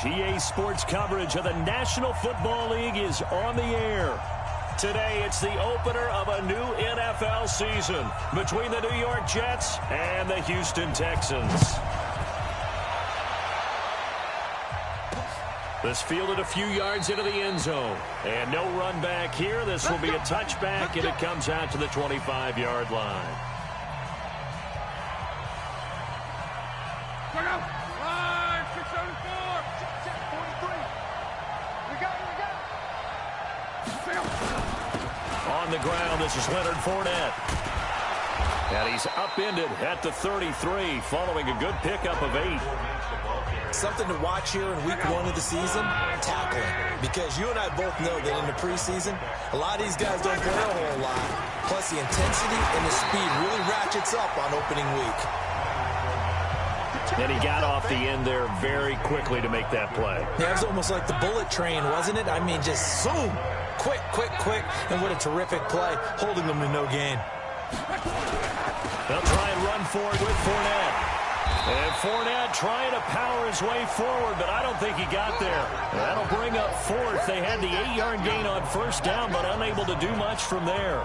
EA Sports coverage of the National Football League is on the air. Today, it's the opener of a new NFL season between the New York Jets and the Houston Texans. This fielded a few yards into the end zone. And no run back here. This will be a touchback, and it comes out to the 25-yard line. On the ground, this is Leonard Fournette. And he's upended at the 33 following a good pickup of 8. Something to watch here in week 1 of the season, tackling. Because you and I both know that in the preseason, a lot of these guys don't play a whole lot. Plus, the intensity and the speed really ratchets up on opening week. And he got off the end there very quickly to make that play. Yeah, it was almost like the bullet train, wasn't it? I mean, just zoom. Quick, quick, quick. And what a terrific play, holding them to no gain. They'll try and run for it with Fournette. And Fournette trying to power his way forward, but I don't think he got there. That'll bring up 4th. They had the 8-yard gain on 1st down, but unable to do much from there.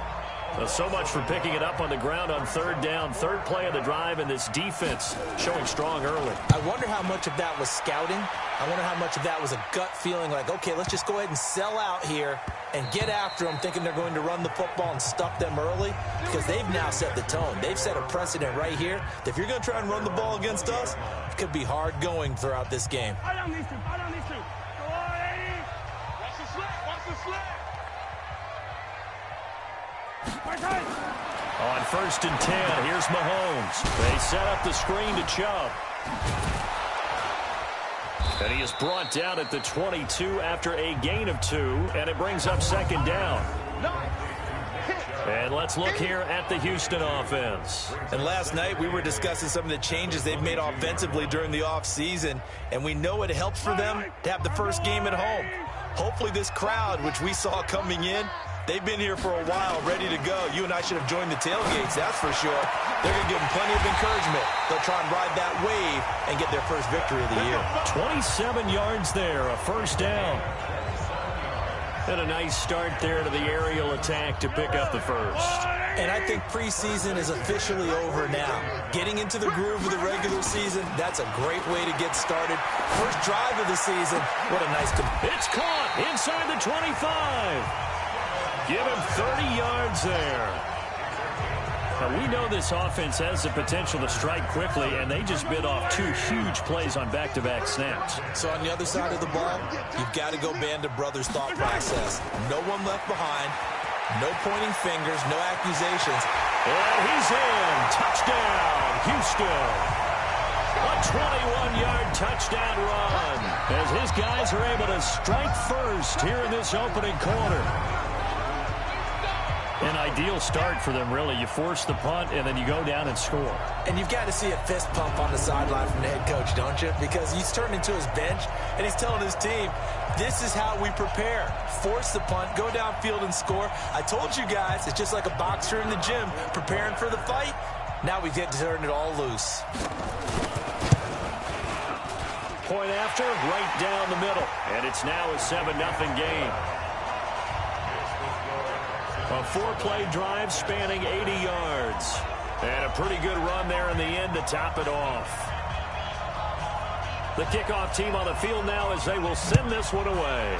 So much for picking it up on the ground on 3rd down. 3rd play of the drive, and this defense showing strong early. I wonder how much of that was scouting. I wonder how much of that was a gut feeling like, okay, let's just go ahead and sell out here and get after them, thinking they're going to run the football and stuff them early, because they've now set the tone. They've set a precedent right here. If you're going to try and run the ball against us, it could be hard going throughout this game. I don't need to. Go on, Eddie. Watch the slip. Watch the slip. On 1st and 10, here's Mahomes. They set up the screen to Chubb. And he is brought down at the 22 after a gain of 2, and it brings up 2nd down. And let's look here at the Houston offense. And last night we were discussing some of the changes they've made offensively during the offseason, and we know it helps for them to have the first game at home. Hopefully this crowd, which we saw coming in, they've been here for a while, ready to go. You and I should have joined the tailgates, that's for sure. They're going to give them plenty of encouragement. They'll try and ride that wave and get their first victory of the year. 27 yards there, a 1st down. And a nice start there to the aerial attack to pick up the 1st. And I think preseason is officially over now. Getting into the groove of the regular season, that's a great way to get started. First drive of the season, what a nice... It's caught inside the 25. Give him 30 yards there. Now, we know this offense has the potential to strike quickly, and they just bit off 2 huge plays on back-to-back snaps. So on the other side of the ball, you've got to go Band of Brothers thought process. No one left behind, no pointing fingers, no accusations. And he's in. Touchdown, Houston. A 21-yard touchdown run as his guys are able to strike first here in this opening quarter. An ideal start for them, really. You force the punt, and then you go down and score. And you've got to see a fist pump on the sideline from the head coach, don't you? Because he's turned into his bench, and he's telling his team, this is how we prepare. Force the punt, go downfield and score. I told you guys, it's just like a boxer in the gym preparing for the fight. Now we get to turn it all loose. Point after, right down the middle. And it's now a 7-0 game. A 4-play drive spanning 80 yards. And a pretty good run there in the end to top it off. The kickoff team on the field now as they will send this one away.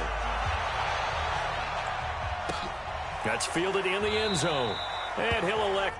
That's fielded in the end zone. And he'll elect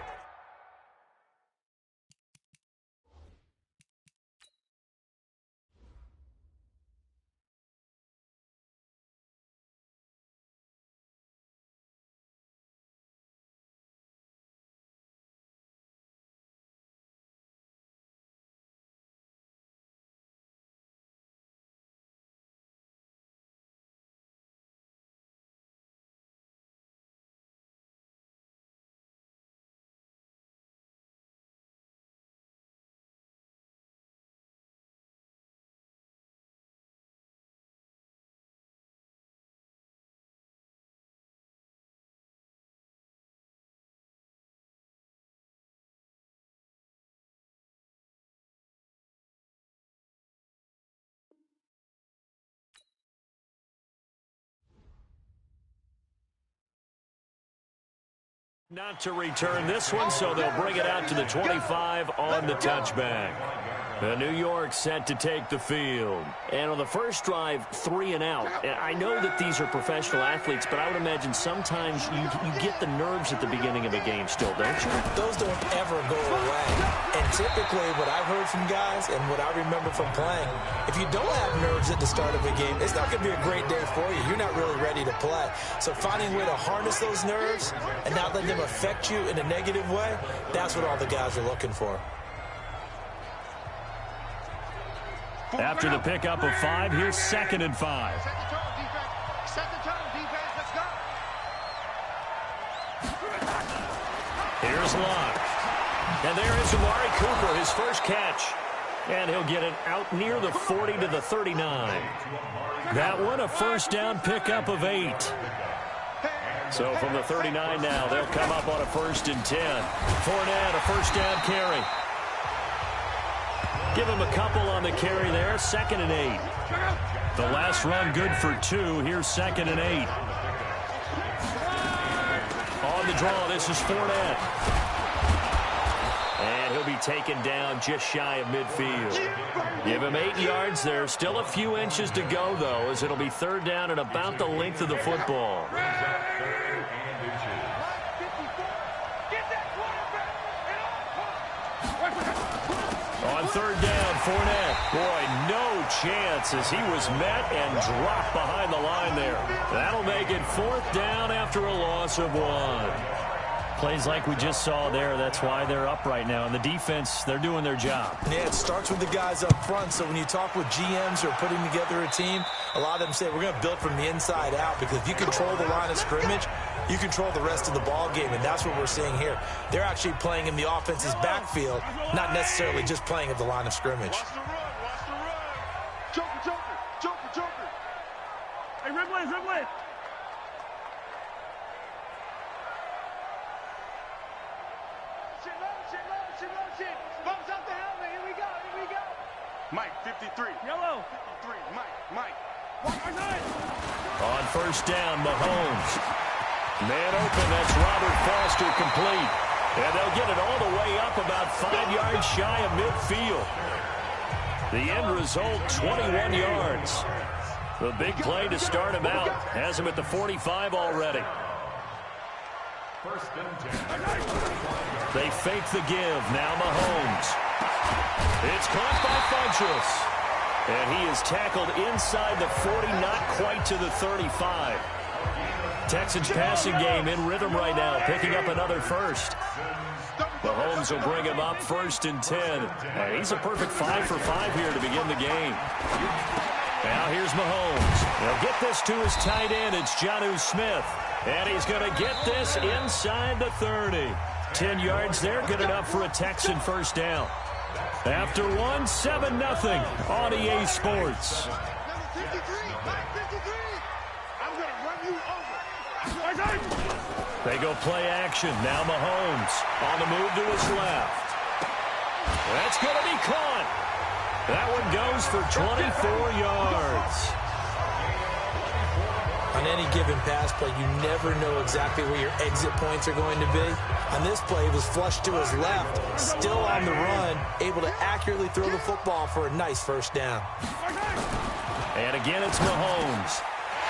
Not to return this one, so they'll bring it out to the 25 on the touchback. New York set to take the field. And on the first drive, 3 and out. And I know that these are professional athletes, but I would imagine sometimes you get the nerves at the beginning of a game still, don't you? Those don't ever go away. And typically what I've heard from guys and what I remember from playing, if you don't have nerves at the start of a game, it's not going to be a great day for you. You're not really ready to play. So finding a way to harness those nerves and not let them affect you in a negative way, that's what all the guys are looking for. After the pickup of 5, here's 2nd and 5. Set the tone, defense. Let's go. Here's Locke. And there is Amari Cooper, his first catch. And he'll get it out near the 40 to the 39. That one, a first down pickup of 8. So from the 39 now, they'll come up on a 1st and 10. Fournette, a first down carry. Give him a couple on the carry there. 2nd and 8. The last run good for 2. Here's 2nd and 8. On the draw, this is Fournette. And he'll be taken down just shy of midfield. Give him 8 yards there. Still a few inches to go, though, as it'll be 3rd down and about the length of the football. On 3rd down, Fournette. Boy, no chance as he was met and dropped behind the line there. That'll make it 4th down after a loss of 1. Plays like we just saw there. That's why they're up right now. And the defense, they're doing their job. Yeah, it starts with the guys up front. So when you talk with GMs who are putting together a team, a lot of them say we're going to build from the inside out, because if you control the line of scrimmage, you control the rest of the ball game, and that's what we're seeing here. They're actually playing in the offense's backfield, not necessarily just playing at the line of scrimmage. Watch the run. Watch the run. Joker. Hey, Ridley. Shit. Bumps up the helmet. Here we go. Mike, 53. Yellow. 53. Mike. On 1st down, Mahomes. Man open, that's Robert Foster complete. And they'll get it all the way up about 5 yards shy of midfield. The end result, 21 yards. The big play to start him out. Has him at the 45 already. They fake the give. Now Mahomes. It's caught by Funchess. And he is tackled inside the 40, not quite to the 35. Texans passing game in rhythm right now, picking up another first. Mahomes will bring him up 1st and 10. And he's a perfect 5 for 5 here to begin the game. Now here's Mahomes. He'll get this to his tight end. It's Jonnu Smith. And he's going to get this inside the 30. 10 yards there, good enough for a Texan 1st down. After 1, 7-0 on EA Sports. They go play action. Now Mahomes on the move to his left. That's going to be caught. That one goes for 24 yards. On any given pass play, you never know exactly where your exit points are going to be. On this play, he was flushed to his left, still on the run, able to accurately throw the football for a nice 1st down. And again, it's Mahomes.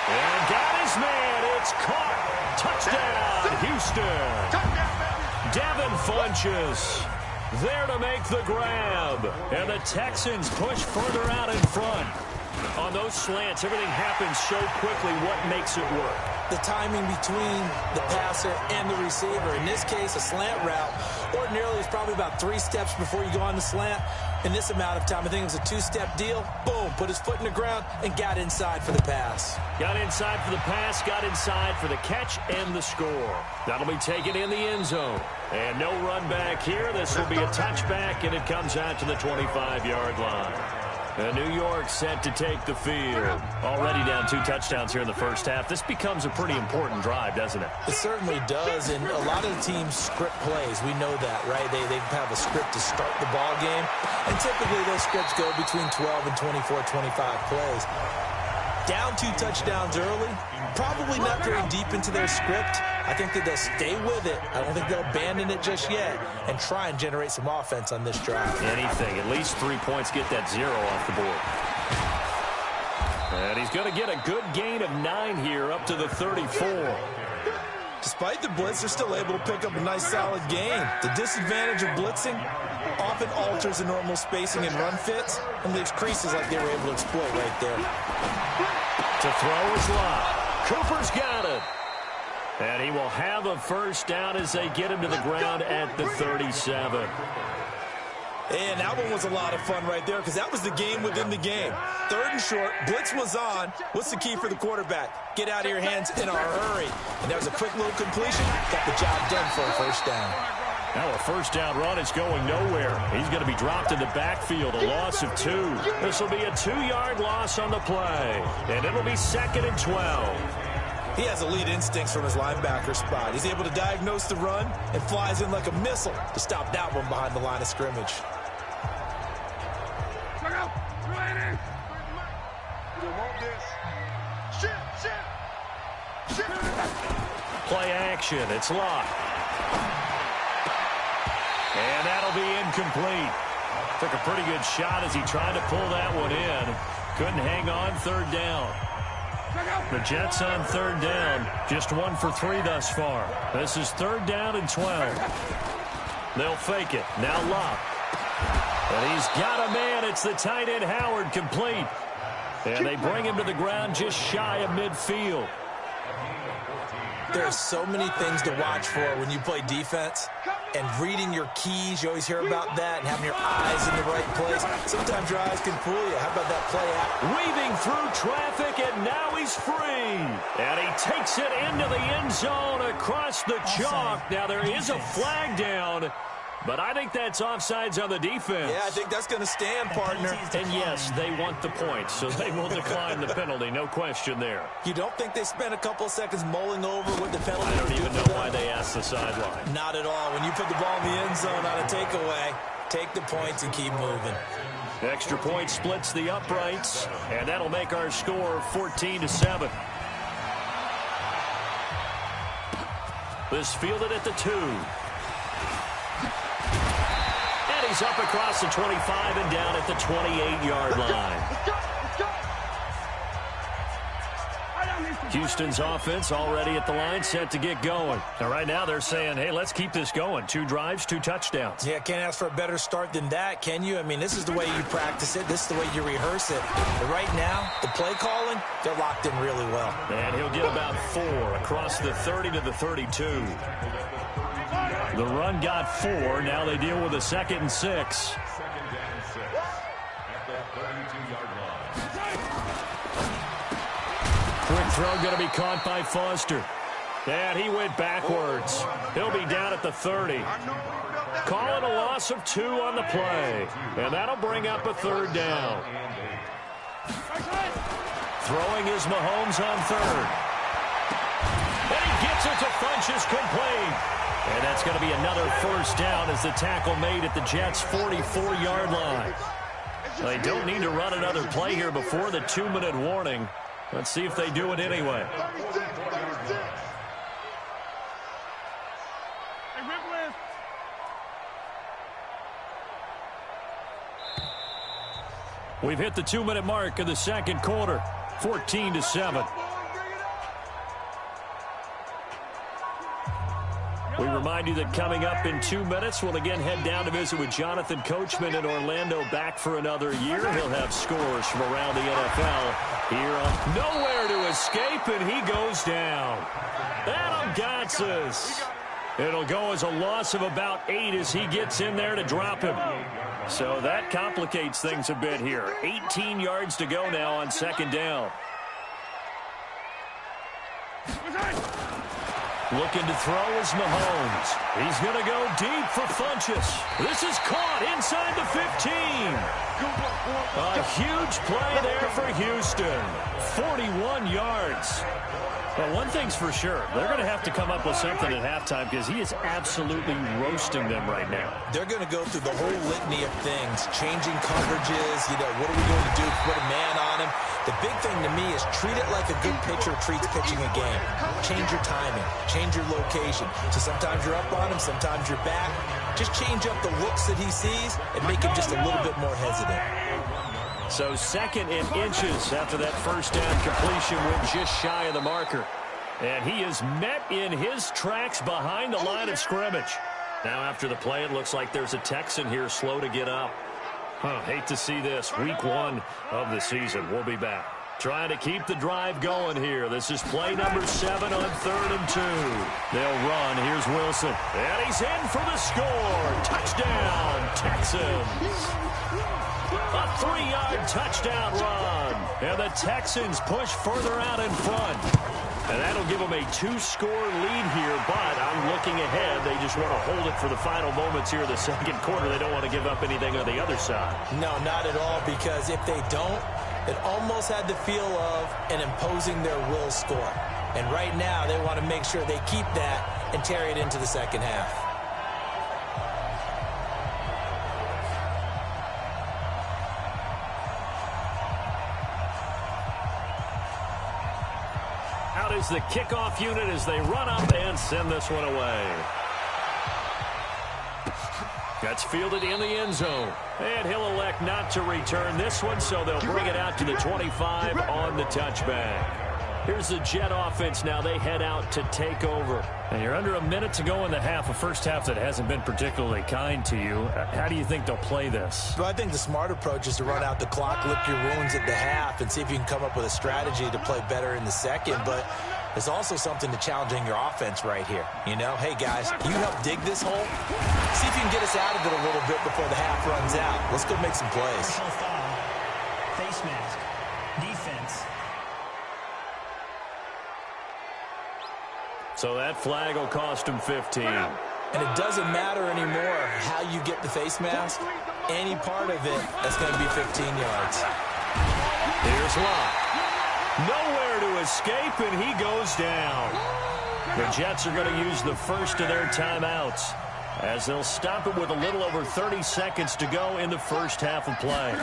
And got his man. It's caught. Touchdown, Houston. Devin Funchess there to make the grab. And the Texans push further out in front. On those slants, everything happens so quickly. What makes it work? The timing between the passer and the receiver. In this case, a slant route. Ordinarily, it's probably about 3 steps before you go on the slant. In this amount of time, I think it was a 2-step deal. Boom, put his foot in the ground and got inside for the pass. Got inside for the pass, got inside for the catch and the score. That'll be taken in the end zone. And no run back here. This will be a touchback, and it comes out to the 25-yard line. And New York set to take the field. Already down 2 touchdowns here in the first half. This becomes a pretty important drive, doesn't it? It certainly does, and a lot of the teams script plays. We know that, right? They have a script to start the ball game, and typically those scripts go between 12 and 24, 25 plays. Down 2 touchdowns early, probably not very deep into their script. I think that they'll stay with it. I don't think they'll abandon it just yet and try and generate some offense on this drive. Anything. At least 3 points, get that 0 off the board. And he's going to get a good gain of 9 here up to the 34. Despite the blitz, they're still able to pick up a nice solid gain. The disadvantage of blitzing often alters the normal spacing and run fits and leaves creases like they were able to exploit right there. To throw is Lott. Cooper's got it. And he will have a first down as they get him to the ground at the 37. And that one was a lot of fun right there because that was the game within the game. 3rd and short, blitz was on. What's the key for the quarterback? Get out of your hands in a hurry. And that was a quick little completion. Got the job done for a first down. Now a first down run is going nowhere. He's going to be dropped in the backfield, a loss of 2. This will be a 2-yard loss on the play. And it'll be 2nd and 12. He has elite instincts from his linebacker spot. He's able to diagnose the run and flies in like a missile to stop that one behind the line of scrimmage. Play action. It's Lott. And that'll be incomplete. Took a pretty good shot as he tried to pull that one in. Couldn't hang on 3rd down. The Jets on 3rd down. Just 1 for 3 thus far. This is 3rd down and 12. They'll fake it. Now Lott. And he's got a man. It's the tight end Howard, complete. And they bring him to the ground just shy of midfield. There are so many things to watch for when you play defense. And reading your keys, you always hear about that, and having your eyes in the right place. Sometimes your eyes can fool you. How about that play act? Weaving through traffic, and now he's free. And he takes it into the end zone across the chalk. Now there is a flag down, but I think that's offsides on the defense. Yeah, I think that's going to stand, partner. And yes, they want the points, so they will decline the penalty. No question there. You don't think they spent a couple of seconds mulling over what the penalty I don't would even do know for why them? they asked the sideline. Not at all. When you put the ball in the end zone on a takeaway, take the points and keep moving. Extra point splits the uprights, and that'll make our score 14-7. This fielded at the 2. He's up across the 25 and down at the 28-yard line. Houston's offense already at the line, set to get going. And right now they're saying, hey, let's keep this going. 2 drives, 2 touchdowns. Yeah, can't ask for a better start than that, can you? I mean, this is the way you practice it. This is the way you rehearse it. But right now, the play calling, they're locked in really well. And he'll get about 4 across the 30 to the 32. The run got 4. Now they deal with a 2nd and 6. Quick throw going to be caught by Foster. And he went backwards. He'll be down at the 30. Call it a loss of 2 on the play. And that'll bring up a 3rd down. Throwing is Mahomes on 3rd. And he gets it to Funchess, complete. And that's going to be another first down as the tackle made at the Jets' 44-yard line. They don't need to run another play here before the 2-minute warning. Let's see if they do it anyway. We've hit the 2-minute mark of the 2nd quarter, 14-7. We remind you that coming up in 2 minutes, we'll again head down to visit with Jonathan Coachman in Orlando, back for another year. He'll have scores from around the NFL here on Nowhere to Escape, and he goes down. Adam Gotsis. It'll go as a loss of about 8 as he gets in there to drop him. So that complicates things a bit here. 18 yards to go now on 2nd down. Looking to throw is Mahomes. He's going to go deep for Funchess. This is caught inside the 15. A huge play there for Houston. 41 yards. Well, one thing's for sure. They're going to have to come up with something at halftime because he is absolutely roasting them right now. They're going to go through the whole litany of things, changing coverages, what are we going to do? Put a man on him. The big thing to me is treat it like a good pitcher treats pitching a game. Change your timing. Change your location. So sometimes you're up on him, sometimes you're back. Just change up the looks that he sees and make him just a little bit more hesitant. So 2nd and inches after that first down completion went just shy of the marker. And he is met in his tracks behind the line of scrimmage. Now after the play, it looks like there's a Texan here slow to get up. Hate to see this. Week 1 of the season. We'll be back. Trying to keep the drive going here. This is play number 7 on 3rd and 2. They'll run. Here's Wilson. And he's in for the score. Touchdown, Texans. A 3-yard touchdown run. And the Texans push further out in front. And that'll give them a 2-score lead here, but I'm looking ahead. They just want to hold it for the final moments here in the 2nd quarter. They don't want to give up anything on the other side. No, not at all, because if they don't, it almost had the feel of an imposing their will score. And right now, they want to make sure they keep that and carry it into the 2nd half. Out is the kickoff unit as they run up and send this one away. That's fielded in the end zone. And he'll elect not to return this one, so they'll bring it out to the 25 on the touchback. Here's the Jet offense now. They head out to take over. And you're under a minute to go in the half, a first half that hasn't been particularly kind to you. How do you think they'll play this? Well, I think the smart approach is to run out the clock, lick your wounds at the half, and see if you can come up with a strategy to play better in the 2nd. But there's also something to challenging your offense right here. Hey, guys, you help dig this hole. See if you can get us out of it a little bit before the half runs out. Let's go make some plays. Face mask. Defense. So that flag will cost him 15. And it doesn't matter anymore how you get the face mask. Any part of it, that's going to be 15 yards. Here's Locke. Nowhere to escape, and he goes down. The Jets are going to use the first of their timeouts as they'll stop it with a little over 30 seconds to go in the first half of play.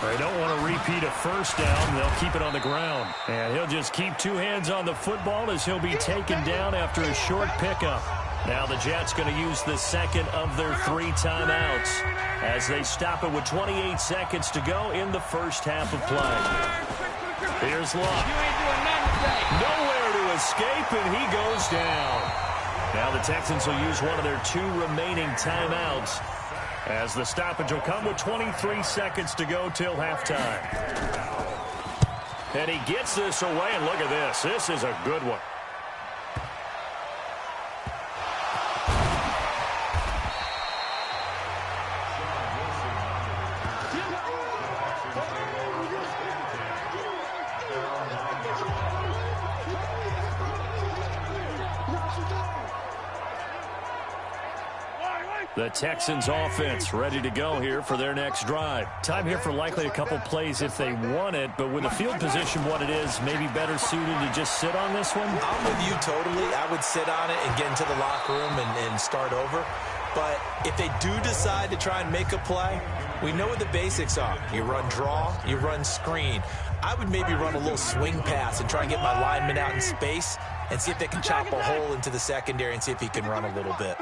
They don't want to repeat a first down. They'll keep it on the ground. And he'll just keep 2 hands on the football as he'll be taken down after a short pickup. Now the Jets going to use the 2nd of their 3 timeouts as they stop it with 28 seconds to go in the first half of play. Here's Locke. Nowhere to escape, and he goes down. Now the Texans will use one of their 2 remaining timeouts as the stoppage will come with 23 seconds to go till halftime. And he gets this away, and look at this. This is a good one. The Texans offense ready to go here for their next drive. Time here for likely a couple plays if they want it, but with the field position what it is, maybe better suited to just sit on this one? I'm with you totally. I would sit on it and get into the locker room and start over. But if they do decide to try and make a play, we know what the basics are. You run draw, you run screen. I would maybe run a little swing pass and try and get my lineman out in space and see if they can chop a hole into the secondary and see if he can run a little bit.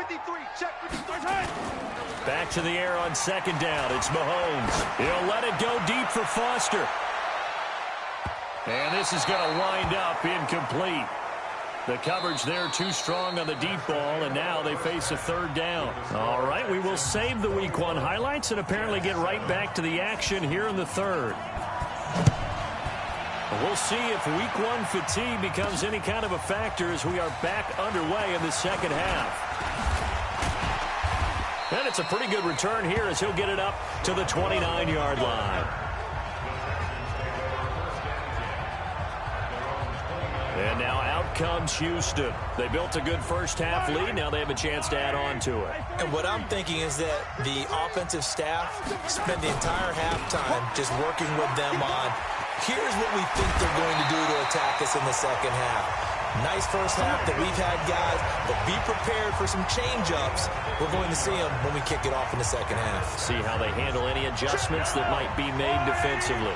Back to the air on 2nd down. It's Mahomes. He'll let it go deep for Foster. And this is going to wind up incomplete. The coverage there too strong on the deep ball, and now they face a 3rd down. All right, we will save the Week 1 highlights and apparently get right back to the action here in the 3rd. We'll see if Week 1 fatigue becomes any kind of a factor as we are back underway in the 2nd half. And it's a pretty good return here as he'll get it up to the 29-yard line. And now out comes Houston. They built a good first half lead. Now they have a chance to add on to it. And what I'm thinking is that the offensive staff spent the entire halftime just working with them on Here's what we think they're going to do to attack us in the second half. Nice first half that we've had, guys, but be prepared for some change-ups. We're going to see them when we kick it off in the second half. See how they handle any adjustments that might be made defensively.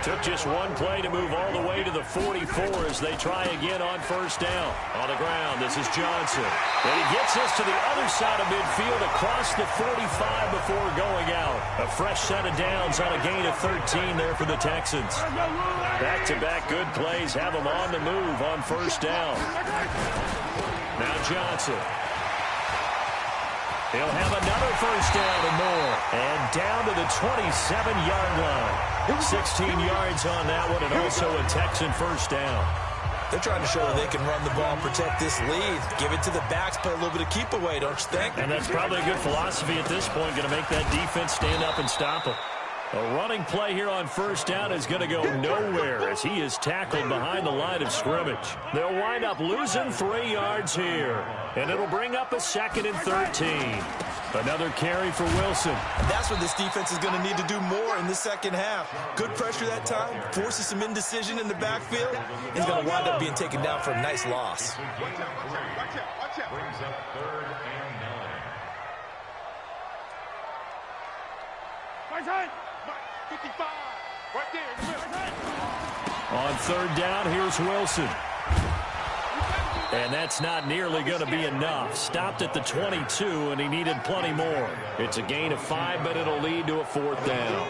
Took just one play to move all the way to the 44 as they try again on first down. On the ground, this is Johnson. And he gets this to the other side of midfield across the 45 before going out. A fresh set of downs on a gain of 13 there for the Texans. Back-to-back good plays have them on the move on first down. Now Johnson. He'll have another first down and more. And down to the 27-yard line. 16 yards on that one, and also a Texan first down. They're trying to show that they can run the ball and protect this lead. Give it to the backs, play a little bit of keep away, don't you think? And that's probably a good philosophy at this point, going to make that defense stand up and stop them. A running play here on first down is going to go nowhere as he is tackled behind the line of scrimmage. They'll wind up losing 3 yards here, and it'll bring up a 2nd and 13. Another carry for Wilson. And that's what this defense is going to need to do more in the second half. Good pressure that time, forces some indecision in the backfield. He's going to wind up being taken down for a nice loss. Watch out. Brings up 3rd and 9. 55. Right there in the middle. On 3rd down, here's Wilson. And that's not nearly going to be enough. Stopped at the 22, and he needed plenty more. It's a gain of 5, but it'll lead to a 4th down.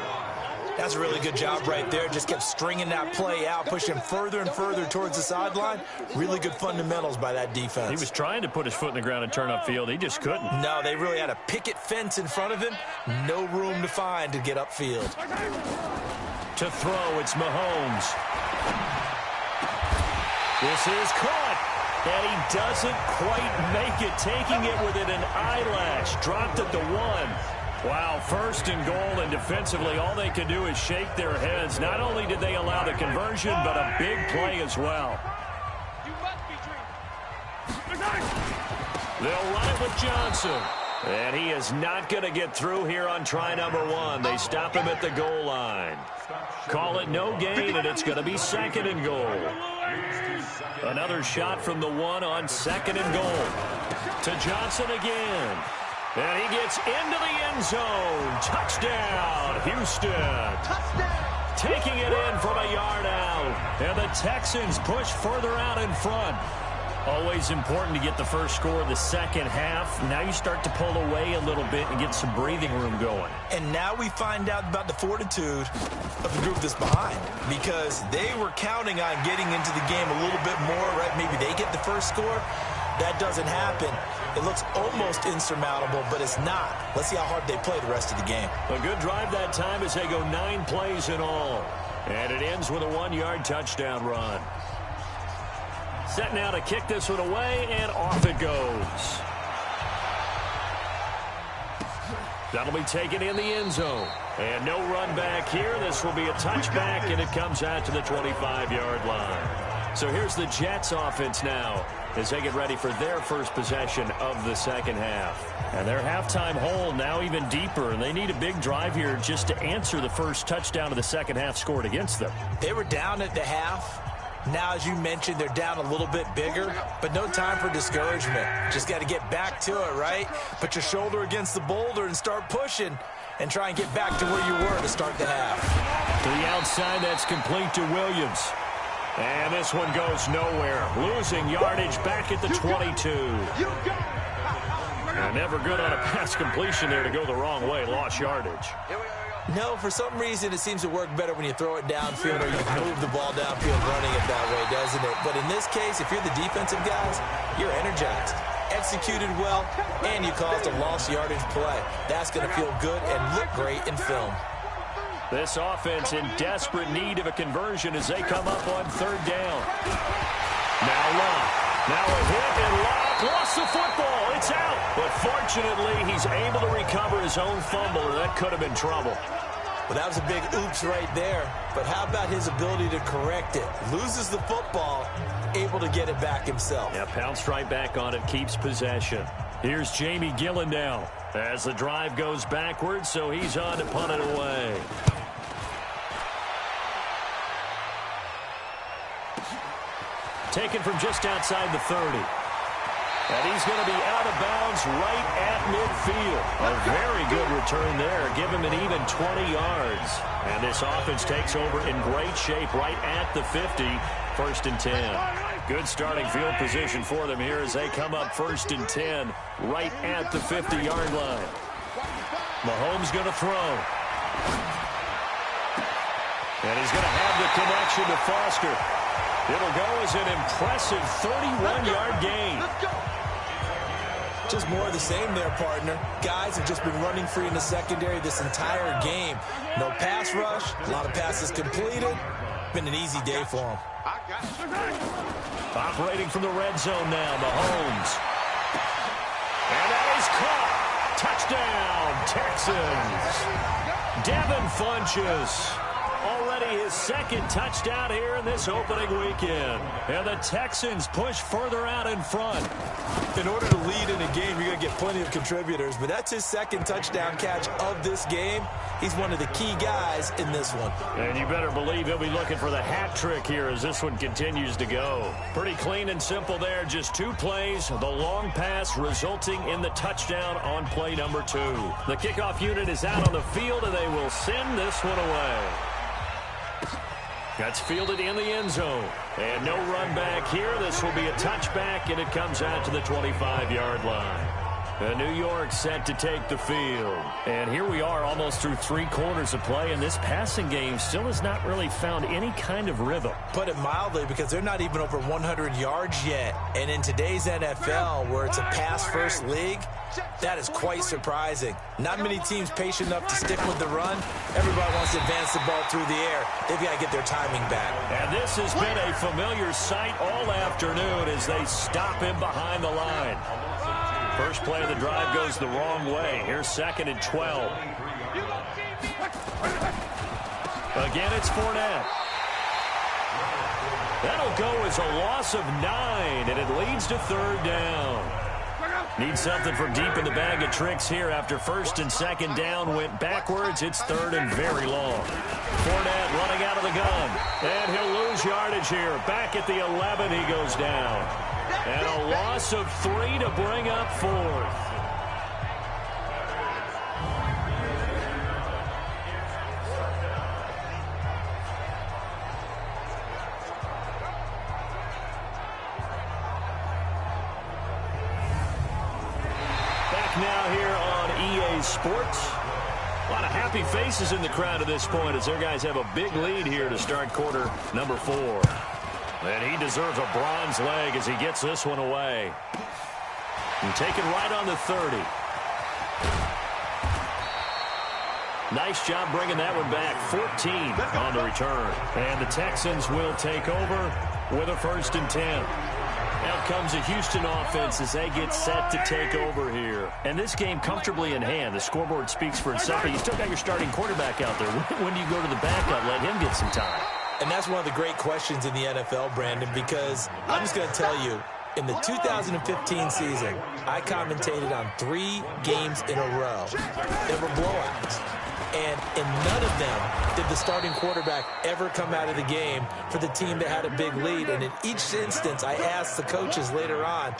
That's a really good job right there. Just kept stringing that play out, pushing further and further towards the sideline. Really good fundamentals by that defense. He was trying to put his foot in the ground and turn upfield. He just couldn't. No, they really had a picket fence in front of him. No room to find to get upfield. To throw, it's Mahomes. This is caught. And he doesn't quite make it, taking it within an eyelash. Dropped at the 1. Wow, 1st and goal, and defensively all they can do is shake their heads. Not only did they allow the conversion, but a big play as well. They'll run it with Johnson. And he is not going to get through here on try number 1. They stop him at the goal line. Call it no gain, and it's going to be 2nd and goal. Another shot from the 1 on 2nd and goal. To Johnson again. And he gets into the end zone. Touchdown, Houston. Touchdown. Taking it in from a yard out. And the Texans push further out in front. Always important to get the first score of the second half. Now you start to pull away a little bit and get some breathing room going. And now we find out about the fortitude of the group that's behind, because they were counting on getting into the game a little bit more, right? Maybe they get the first score. That doesn't happen. It looks almost insurmountable, but it's not. Let's see how hard they play the rest of the game. A good drive that time as they go 9 plays in all. And it ends with a 1-yard touchdown run. Set now to kick this one away, and off it goes. That'll be taken in the end zone. And no run back here. This will be a touchback, and it comes out to the 25-yard line. So here's the Jets offense now as they get ready for their first possession of the second half. And their halftime hole now even deeper, and they need a big drive here just to answer the first touchdown of the second half scored against them. They were down at the half. Now, as you mentioned, they're down a little bit bigger, but no time for discouragement. Just got to get back to it, right? Put your shoulder against the boulder and start pushing and try and get back to where you were to start the half. To the outside, that's complete to Williams. And this one goes nowhere. Losing yardage back at the 22. And never good on a pass completion there to go the wrong way. Lost yardage. No, for some reason, it seems to work better when you throw it downfield or you move the ball downfield running it that way, doesn't it? But in this case, if you're the defensive guys, you're energized, executed well, and you caused a lost yardage play. That's going to feel good and look great in film. This offense in desperate need of a conversion as they come up on third down. Now Locke. Now a hit, and Locke lost the football. It's out. But fortunately, he's able to recover his own fumble, or that could have been trouble. Well, that was a big oops right there. But how about his ability to correct it? Loses the football, able to get it back himself. Yeah, pounced right back on it, keeps possession. Here's Jamie Gillen now as the drive goes backwards, so he's on to punt it away. Taken from just outside the 30. And he's going to be out of bounds right at midfield. A very good return there. Give him an even 20 yards. And this offense takes over in great shape right at the 50. 1st and 10. Good starting field position for them here as they come up 1st and 10 right at the 50-yard line. Mahomes going to throw. And he's going to have the connection to Foster. It'll go as an impressive 31-yard gain. Just more of the same there, partner. Guys have just been running free in the secondary this entire game. No pass rush, a lot of passes completed. Been an easy day for them. Operating from the red zone now, Mahomes. And that is caught. Touchdown, Texans. Devin Funchess. Already his 2nd touchdown here in this opening weekend. And the Texans push further out in front. In order to lead in a game, you're going to get plenty of contributors, but that's his 2nd touchdown catch of this game. He's one of the key guys in this one. And you better believe he'll be looking for the hat trick here as this one continues to go. Pretty clean and simple there. Just 2 plays. The long pass resulting in the touchdown on play number 2. The kickoff unit is out on the field, and they will send this one away. That's fielded in the end zone. And no run back here. This will be a touchback, and it comes out to the 25-yard line. New York set to take the field. And here we are almost through 3 quarters of play, and this passing game still has not really found any kind of rhythm. Put it mildly, because they're not even over 100 yards yet. And in today's NFL, where it's a pass-first league, that is quite surprising. Not many teams patient enough to stick with the run. Everybody wants to advance the ball through the air. They've got to get their timing back. And this has been a familiar sight all afternoon as they stop him behind the line. First play of the drive goes the wrong way. Here's 2nd and 12. Again, it's Fournette. That'll go as a loss of 9, and it leads to 3rd down. Need something from deep in the bag of tricks here after 1st and 2nd down went backwards. It's 3rd and very long. Fournette running out of the gun. And he'll lose yardage here. Back at the 11, he goes down. And a loss of 3 to bring up 4th. Now here on EA Sports. A lot of happy faces in the crowd at this point as their guys have a big lead here to start quarter number 4. And he deserves a bronze leg as he gets this one away. And taken right on the 30. Nice job bringing that one back. 14 on the return. And the Texans will take over with a 1st and 10. Out comes the Houston offense as they get set to take over here. And this game comfortably in hand. The scoreboard speaks for itself. But you still got your starting quarterback out there. When do you go to the backup? Let him get some time. And that's one of the great questions in the NFL, Brandon, because I'm just going to tell you, in the 2015 season, I commentated on 3 games in a row that were blowouts. And in none of them did the starting quarterback ever come out of the game for the team that had a big lead. And in each instance, I asked the coaches later on,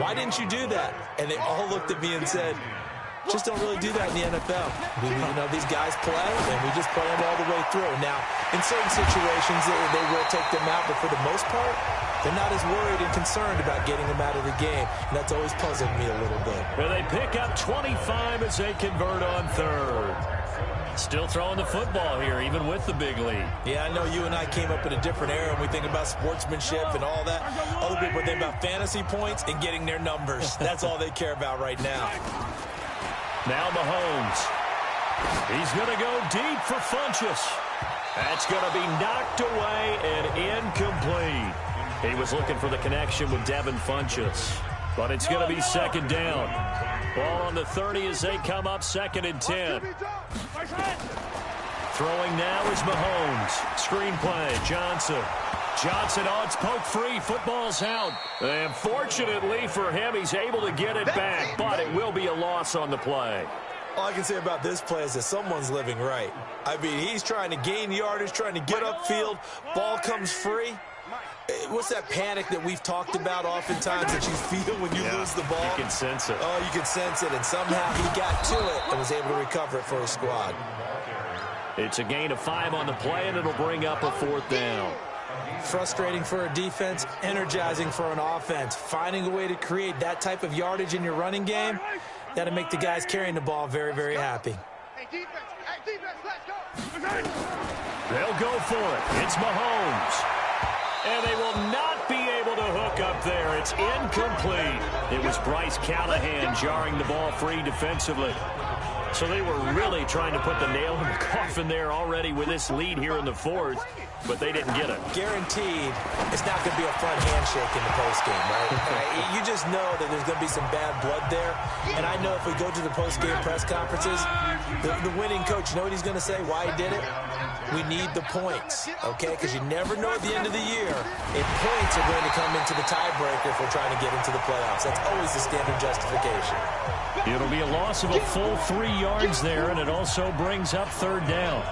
why didn't you do that? And they all looked at me and said, just don't really do that in the NFL. These guys play, and we just play them all the way through. Now, in certain situations, they will take them out, but for the most part, they're not as worried and concerned about getting them out of the game. And that's always puzzled me a little bit. Well, they pick up 25 as they convert on 3rd. Still throwing the football here, even with the big lead. Yeah, I know you and I came up in a different era, and we think about sportsmanship and all that. Other people think about fantasy points and getting their numbers. That's all they care about right now. Now Mahomes. He's going to go deep for Funchess. That's going to be knocked away and incomplete. He was looking for the connection with Devin Funchess. But it's going to be 2nd down. Ball on the 30 as they come up 2nd and 10. Throwing now is Mahomes. Screen play, Johnson. Johnson, it's poke free. Football's out. And fortunately for him, he's able to get it back, but it will be a loss on the play. All I can say about this play is that someone's living right. I mean, he's trying to gain yardage, trying to get upfield. Ball comes free. what's that panic that we've talked about oftentimes that you feel when you lose the ball? You can sense it. Oh, you can sense it, and somehow he got to it and was able to recover it for his squad. It's a gain of 5 on the play, and it'll bring up a 4th down. Frustrating for a defense, energizing for an offense. Finding a way to create that type of yardage in your running game, that'll make the guys carrying the ball very, very happy. Hey, defense, let's go. They'll go for it. It's Mahomes. And they will not be able to hook up there. It's incomplete. It was Bryce Callahan jarring the ball free defensively. So they were really trying to put the nail in the coffin there already with this lead here in the 4th, but they didn't get it. Guaranteed it's not going to be a front handshake in the postgame, right? You just know that there's going to be some bad blood there. And I know if we go to the postgame press conferences, the winning coach, you know what he's going to say, why he did it? We need the points, okay? Because you never know at the end of the year if points are going to come into the tiebreaker if we're trying to get into the playoffs. That's always the standard justification. It'll be a loss of a full 3 yards there, and it also brings up 3rd down.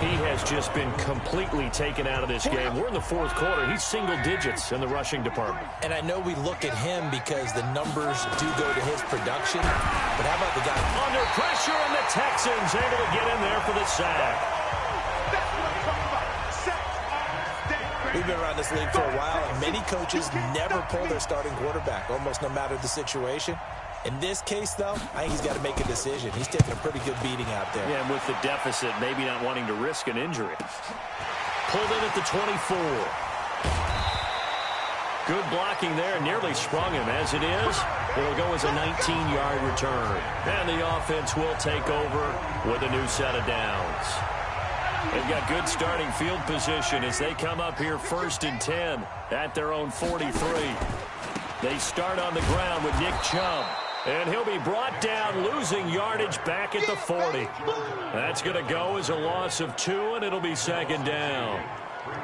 He has just been completely taken out of this game. We're in the 4th quarter. He's single digits in the rushing department. And I know we look at him because the numbers do go to his production, but how about the guy? Under pressure, and the Texans able to get in there for the sack. We've been around this league for a while, and many coaches never pull their starting quarterback, almost no matter the situation. In this case, though, I think he's got to make a decision. He's taking a pretty good beating out there. Yeah, and with the deficit, maybe not wanting to risk an injury. Pulled in at the 24. Good blocking there, nearly sprung him. As it is, it'll go as a 19-yard return. And the offense will take over with a new set of downs. They've got good starting field position as they come up here 1st and 10 at their own 43. They start on the ground with Nick Chubb. And he'll be brought down, losing yardage back at the 40. That's going to go as a loss of 2, and it'll be 2nd down.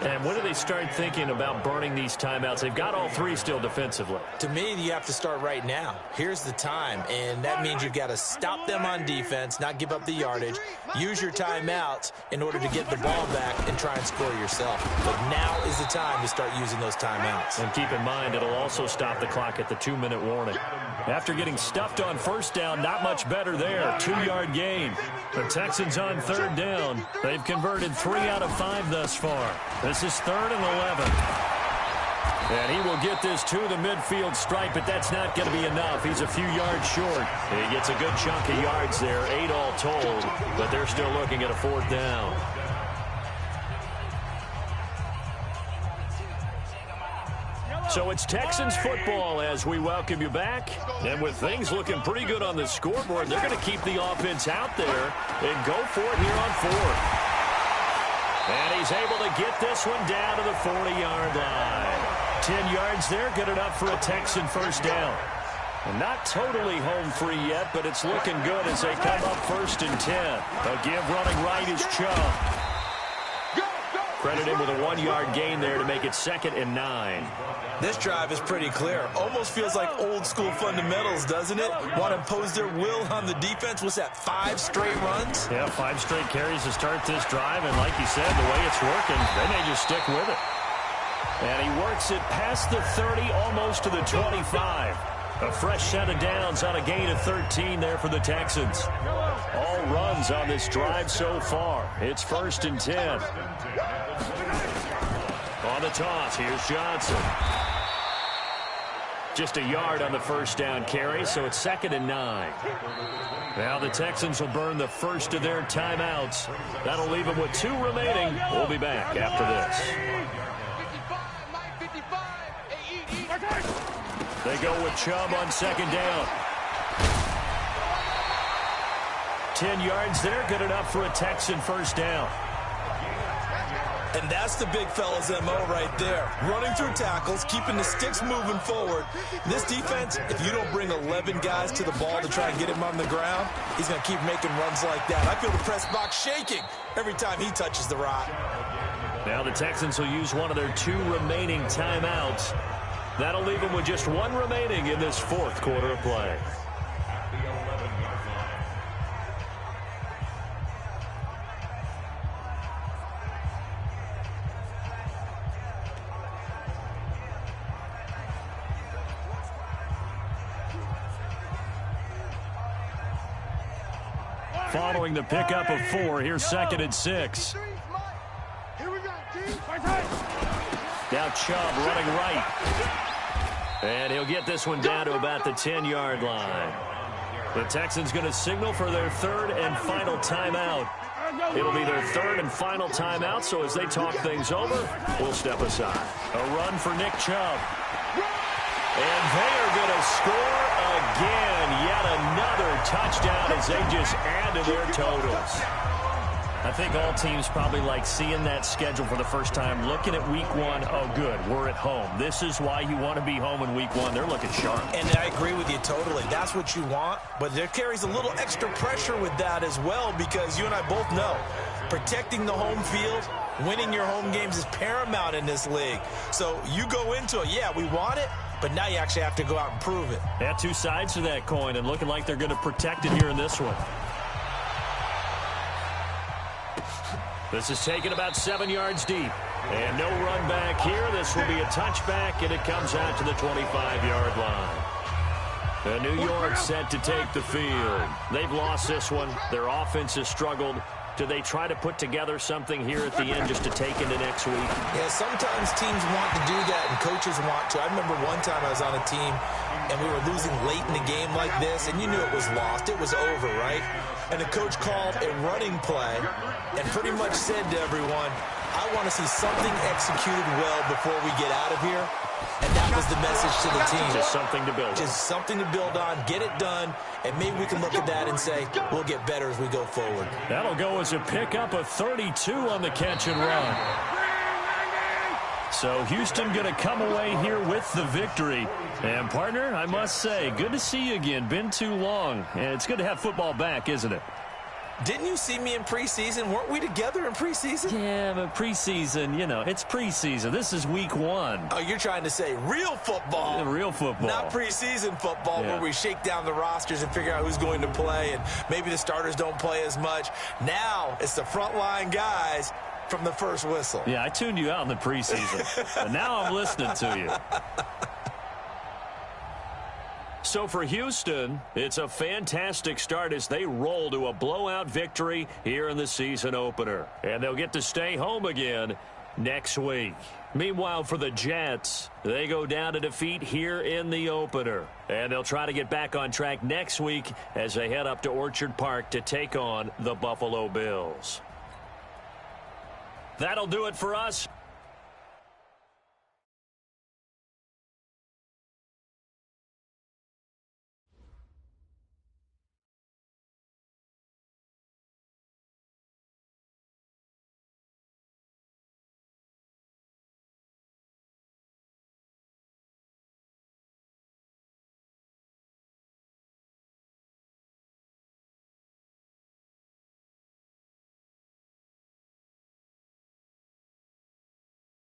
And when do they start thinking about burning these timeouts? They've got all 3 still defensively. To me, you have to start right now. Here's the time, and that means you've got to stop them on defense, not give up the yardage, use your timeouts in order to get the ball back and try and score yourself. But now is the time to start using those timeouts. And keep in mind, it'll also stop the clock at the 2-minute warning. After getting stuffed on 1st down, not much better there. 2-yard gain. The Texans on 3rd down. They've converted 3 out of 5 thus far. This is 3rd and 11. And he will get this to the midfield stripe, but that's not going to be enough. He's a few yards short. He gets a good chunk of yards there, 8 all told, but they're still looking at a 4th down. So it's Texans football as we welcome you back. And with things looking pretty good on the scoreboard, they're going to keep the offense out there and go for it here on 4th. And he's able to get this one down to the 40-yard line. 10 yards there, good enough for a Texan 1st down. And not totally home free yet, but it's looking good as they come up 1st and 10. A give running right is Chubb. Credit him with a 1-yard gain there to make it 2nd and 9. This drive is pretty clear. Almost feels like old school fundamentals, doesn't it? Want to impose their will on the defense. What's that, 5 straight runs? Yeah, 5 straight carries to start this drive. And like you said, the way it's working, they may just stick with it. And he works it past the 30, almost to the 25. A fresh set of downs on a gain of 13 there for the Texans. All runs on this drive so far. It's 1st and 10. On the toss, here's Johnson. Just a yard on the 1st down carry, so it's 2nd and 9. Now the Texans will burn the first of their timeouts. That'll leave them with 2 remaining. We'll be back after this. They go with Chubb on 2nd down. 10 yards there, good enough for a Texan 1st down. And that's the big fella's MO right there. Running through tackles, keeping the sticks moving forward. This defense, if you don't bring 11 guys to the ball to try and get him on the ground, he's going to keep making runs like that. I feel the press box shaking every time he touches the rock. Now the Texans will use one of their 2 remaining timeouts. That'll leave them with just 1 remaining in this 4th quarter of play. following the pickup of 4. Here's 2nd and 6. Now Chubb running right. And he'll get this one down to about the 10-yard line. The Texans going to signal for their 3rd and final timeout. It'll be their 3rd and final timeout, so as they talk things over, we'll step aside. A run for Nick Chubb. And they are going to score again. Yet another touchdown as they just add to their totals. I think all teams probably like seeing that schedule for the first time, looking at week 1. Oh, good, we're at home. This is why you want to be home in week 1. They're looking sharp. And I agree with you totally. That's what you want. But there carries a little extra pressure with that as well, because you and I both know protecting the home field, winning your home games is paramount in this league. So you go into it, yeah, we want it, but now you actually have to go out and prove it. Yeah, 2 sides to that coin, and looking like they're going to protect it here in this one. This is taken about 7 yards deep. And no run back here. This will be a touchback, and it comes out to the 25-yard line. The New York set to take the field. They've lost this one. Their offense has struggled. Do they try to put together something here at the end just to take into next week? Yeah, sometimes teams want to do that, and coaches want to. I remember one time I was on a team, and we were losing late in the game like this, and you knew it was lost. It was over, right? And the coach called a running play and pretty much said to everyone, I want to see something executed well before we get out of here. And that was the message to the team. Just something to build on. Just something to build on, get it done, and maybe we can look at that and say, we'll get better as we go forward. That'll go as a pickup of 32 on the catch and run. So Houston going to come away here with the victory. And, partner, I must say, good to see you again. Been too long. And it's good to have football back, isn't it? Didn't you see me in preseason? Weren't we together in preseason? Yeah, but preseason, you know, it's preseason. This is week 1. Oh, you're trying to say real football. Real football. Not preseason football, where we shake down the rosters and figure out who's going to play, and maybe the starters don't play as much. Now it's the frontline guys from the first whistle. Yeah, I tuned you out in the preseason. But now I'm listening to you. So for Houston, it's a fantastic start as they roll to a blowout victory here in the season opener. And they'll get to stay home again next week. Meanwhile, for the Jets, they go down to defeat here in the opener. And they'll try to get back on track next week as they head up to Orchard Park to take on the Buffalo Bills. That'll do it for us.